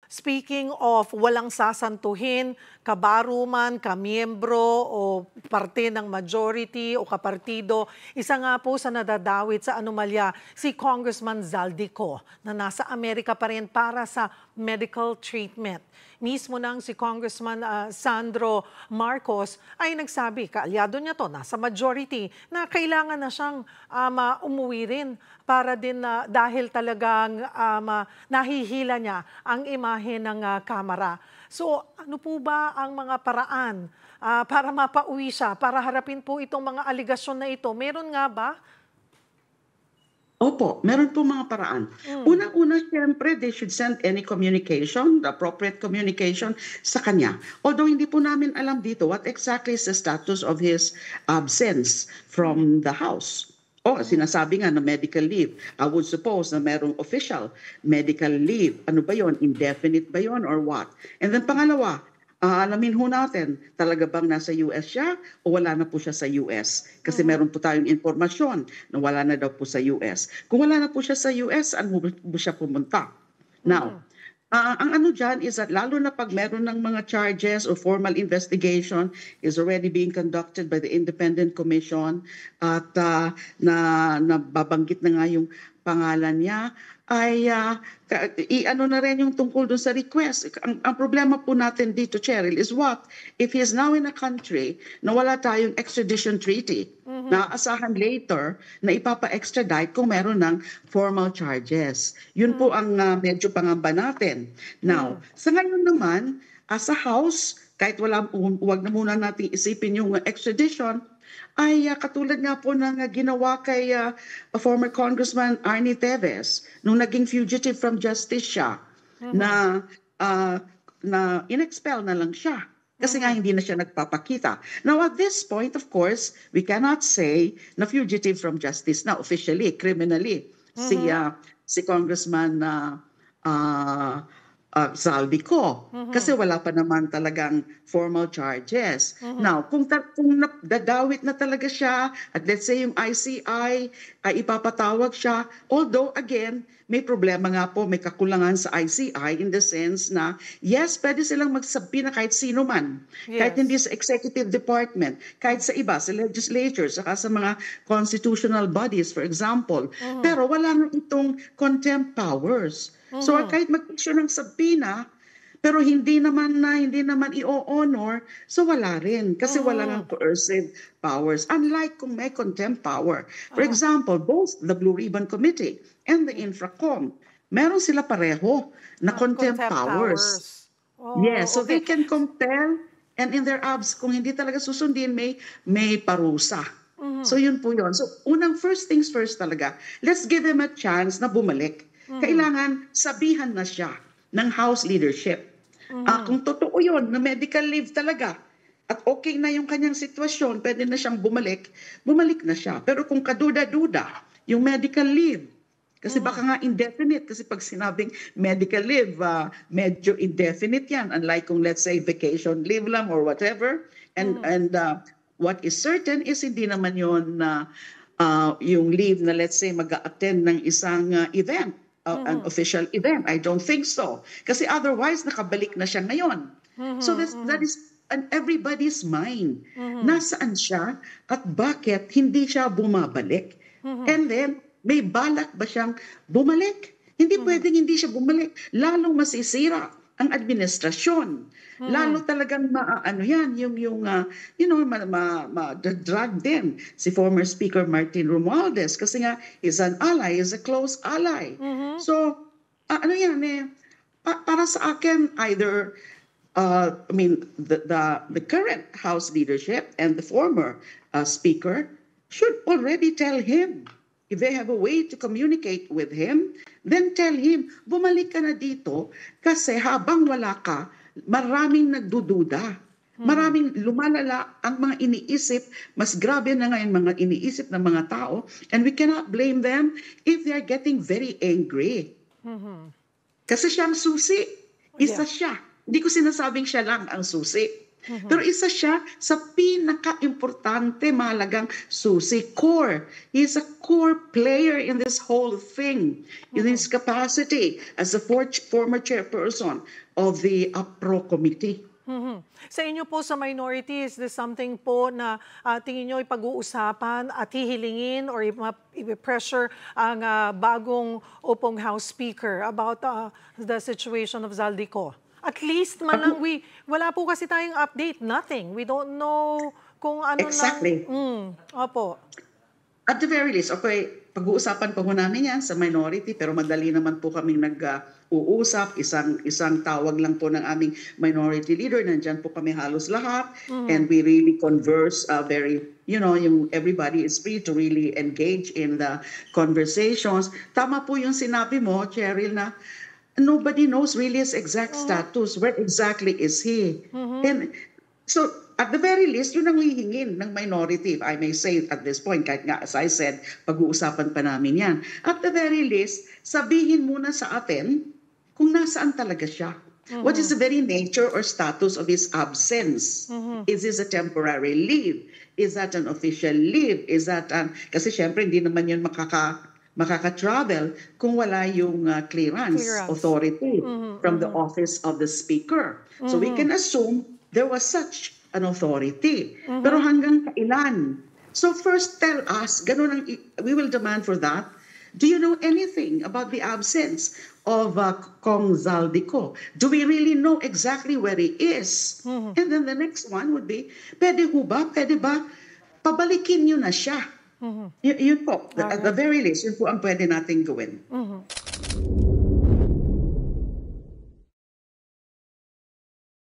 Speaking of walang sasantuhin, kabaruman, kamiyembro o parte ng majority o kapartido, isa nga po sa nadadawit sa anomalya si Congressman Zaldico na nasa Amerika pa rin para sa medical treatment. Mismo nang si Congressman Sandro Marcos ay nagsabi, kaalyado niya to, nasa majority, na kailangan na siyang umuwi rin para din dahil talagang nahihila niya ang imahe ng Kamara. So ano po ba ang mga paraan para mapauwi siya, para harapin po itong mga aligasyon na ito? Meron nga ba? Opo, meron po mga paraan. Unang-una, siyempre, they should send any communication, the appropriate communication sa kanya. Although hindi po namin alam dito what exactly is the status of his absence from the House. Sinasabi nga na medical leave. I would suppose na merong official medical leave. Ano ba yon? Indefinite ba yon or what? And then pangalawa, alamin ho natin, talaga bang nasa US siya o wala na po siya sa US? Kasi meron po tayong informasyon na wala na daw po sa US. Kung wala na po siya sa US, saan po siya pumunta? Now, ang ano dyan is that lalo na pag meron ng mga charges or formal investigation is already being conducted by the Independent Commission at nababanggit na nga yung pangalan niya, ay i-ano na rin yung tungkol dun sa request. Ang problema po natin dito, Cheryl, is what? If he is now in a country na wala tayong extradition treaty, naaasahan later na ipapa-extradite kung meron ng formal charges. Yun po ang medyo pangamba natin. Now, sa ngayon naman, as a House, kahit wag na muna natin isipin yung extradition, ay katulad nga po ng ginawa kay former Congressman Arnie Teves nung naging fugitive from justice siya na in-expel na lang siya kasi nga hindi na siya nagpapakita. Now at this point, of course, we cannot say na fugitive from justice na officially, criminally si Congressman Zaldico kasi wala pa naman talagang formal charges. Now, kung dadawit na talaga siya at let's say yung ICI ay ipapatawag siya, although again, may problema nga po, may kakulangan sa ICI in the sense na yes, pwede silang magsabi na kahit sino man, kahit hindi sa executive department, kahit sa iba, sa legislature, saka sa mga constitutional bodies, for example. Pero wala nga itong contempt powers. So kahit mag-issue ng subpoena, pero hindi naman i-honor, so wala rin kasi wala ng coercive powers. Unlike kung may contempt power. For example, both the Blue Ribbon Committee and the Infracom, meron sila pareho na contempt powers. Yes, so they can compel and in their abs, kung hindi talaga susundin, may parusa. So yun po yun. So unang first things first talaga, let's give him a chance na bumalik. Kailangan sabihan na siya ng House leadership. Kung totoo yun, na medical leave talaga, at okay na yung kanyang sitwasyon, pwede na siyang bumalik na siya. Pero kung kaduda-duda, yung medical leave, kasi baka nga indefinite, kasi pag sinabing medical leave, medyo indefinite yan, unlike kung let's say vacation leave lang or whatever. And what is certain is hindi naman yun yung leave na let's say mag-attend ng isang event. An official event. I don't think so. Kasi otherwise, nakabalik na siya ngayon. So that is on everybody's mind. Nasaan siya at bakit hindi siya bumabalik? And then, may balak ba siyang bumalik? Hindi pwedeng hindi siya bumalik. Lalong masisira ang administrasyon. Lalo talagang drag din si former Speaker Martin Romualdez kasi nga is an ally, is a close ally. So, para sa akin, either the current House leadership and the former Speaker should already tell him. If they have a way to communicate with him, then tell him, bumalik ka na dito kasi habang wala ka, maraming nagdududa. Maraming lumalala ang mga iniisip, mas grabe na ngayon mga iniisip ng mga tao, and we cannot blame them if they are getting very angry. Kasi siyang susi. Isa siya. Hindi ko sinasabing siya lang ang susi. Pero isa siya sa pinaka-importante, mahalagang susi, core. He's a core player in this whole thing, in his capacity as the former chairperson of the APRO committee. Sa inyo po sa minority, is this something po na tingin nyo ipag-uusapan at hihilingin or i-pressure ang bagong upong House Speaker about the situation of Zaldico? At least man lang, wala po kasi tayong update, nothing. We don't know kung ano Exactly. Opo. At the very least, okay, pag-uusapan pa ho namin yan sa minority, pero madali naman po kaming nag-uusap. Isang tawag lang po ng aming minority leader. Nandyan po kami halos lahat. And we really converse very, everybody is free to really engage in the conversations. Tama po yung sinabi mo, Cheryl, na nobody knows really his exact status. Where exactly is he? And so, at the very least, yun ang hihingin ng minority, if I may say it at this point, kahit nga, as I said, pag-uusapan pa namin yan. At the very least, sabihin muna sa atin kung nasaan talaga siya. What is the very nature or status of his absence? Is this a temporary leave? Is that an official leave? Is that kasi syempre, hindi naman yun makaka-travel kung wala yung clearance authority from the office of the speaker. So we can assume there was such an authority. Pero hanggang kailan? So first tell us, we will demand for that. Do you know anything about the absence of Kong Zaldico? Do we really know exactly where he is? And then the next one would be, pwede ba, pabalikin nyo na siya. Yun po, at the very least, yun po ang pwede nating gawin.